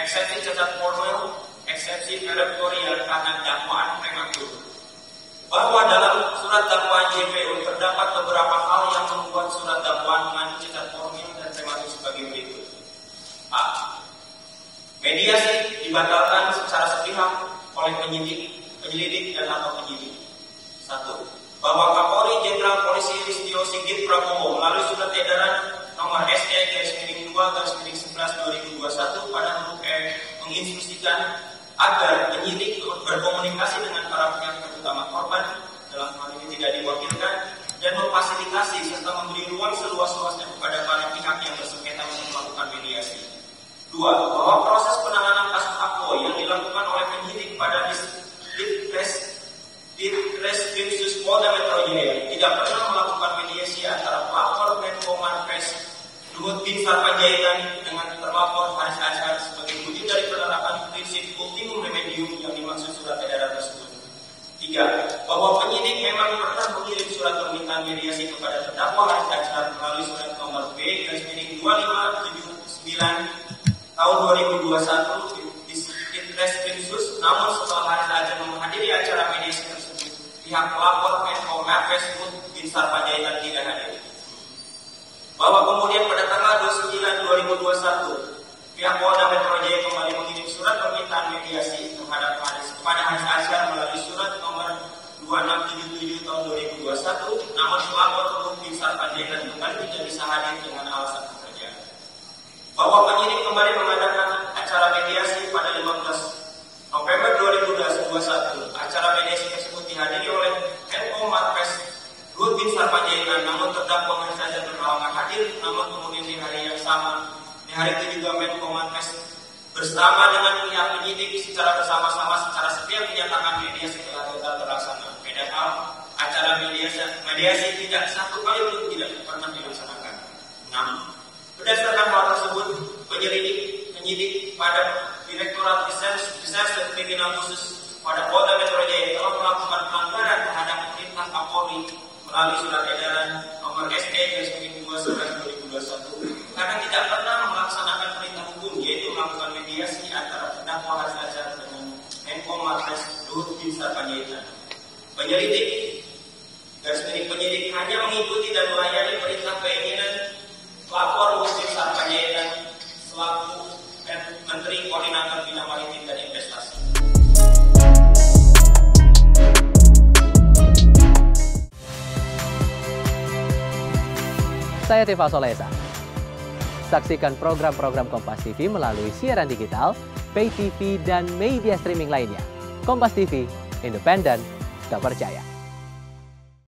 eksepsi cacat formil, eksepsi perentorial karena dakwaan prematur. Bahwa dalam surat dakwaan JPU terdapat beberapa hal yang membuat surat dakwaan mengandung cacat formil dan prematur sebagai berikut. A. Mediasi dibatalkan secara sepihak oleh penyelidik dan atau penyidik. 1. Bahwa Kapolri Jenderal Polisi Listio Sigit Prabowo melalui surat edaran nomor SE/2/11/2021 pada huruf E menginstruksikan agar penyidik berkomunikasi dengan para pihak terutama korban dalam hal ini tidak diwakilkan dan memfasilitasi serta memberi ruang seluas-luasnya kepada para pihak yang bersengketa untuk melakukan mediasi. 2. Bahwa proses penanganan kasus APO yang dilakukan oleh penyidik pada Ditreskrimsus Polda Metro Jaya tidak pernah melakukan mediasi antara pelapor Menko Marves Luhut Binsar Panjaitan dengan terlapor Haris Azhar sebagai wujud dari penerapan prinsip ultimum remedium yang dimaksud surat edaran tersebut. 3. Bahwa penyidik memang pernah mengirim surat permintaan mediasi kepada terdakwa Haris Azhar melalui surat nomor B/2579 tahun 2021 di Ditreskrimsus, namun setelah Haris Azhar menghadiri acara mediasi tersebut, pihak pelapor Menko Marves Luhut Binsar Panjaitan tidak hadir. Bahwa kemudian pada tanggal 29/2021 pihak Polda Metro Jaya kembali mengirim surat permintaan mediasi kepada Haris Azhar melalui surat nomor 2677 tahun 2021, namun pelapor Luhut Binsar Panjaitan kembali tidak bisa hadir dengan alasan pekerjaan. Bahwa penyidik kembali mengadakan acara mediasi pada 15 November 2021. Acara mediasi tersebut dihadiri oleh Menko Marves Luhut Binsar Panjaitan, namun terdakwa Haris Azhar berhalangan hadir. Namun kemudian di hari yang sama, di hari itu juga Menko Marves bersama dengan pihak penyidik secara bersama-sama secara sepihak menyatakan mediasi telah total terlaksana. Padahal acara mediasi tidak satu kali pun tidak pernah dilaksanakan. 6. Berdasarkan hal tersebut, penyidik pada Direktorat Reserse Kriminal Khusus pada Polda Metro Jaya telah melakukan pelanggaran terhadap perintah Kapolri melalui surat edaran nomor SE/2/2021 karena tidak pernah melaksanakan perintah hukum, yaitu melakukan mediasi antara terdakwa Haris Azhar dengan Menko Marves Luhut Binsar Panjaitan. Penyidik hanya mengikuti dan melayani perintah keinginan pelapor Luhut Binsar Panjaitan selaku Menteri Koordinator Bidang Maritim dan Investasi. Saya Tifa Solesa. Saksikan program-program Kompas TV melalui siaran digital, pay TV, dan media streaming lainnya. Kompas TV, independen, terpercaya.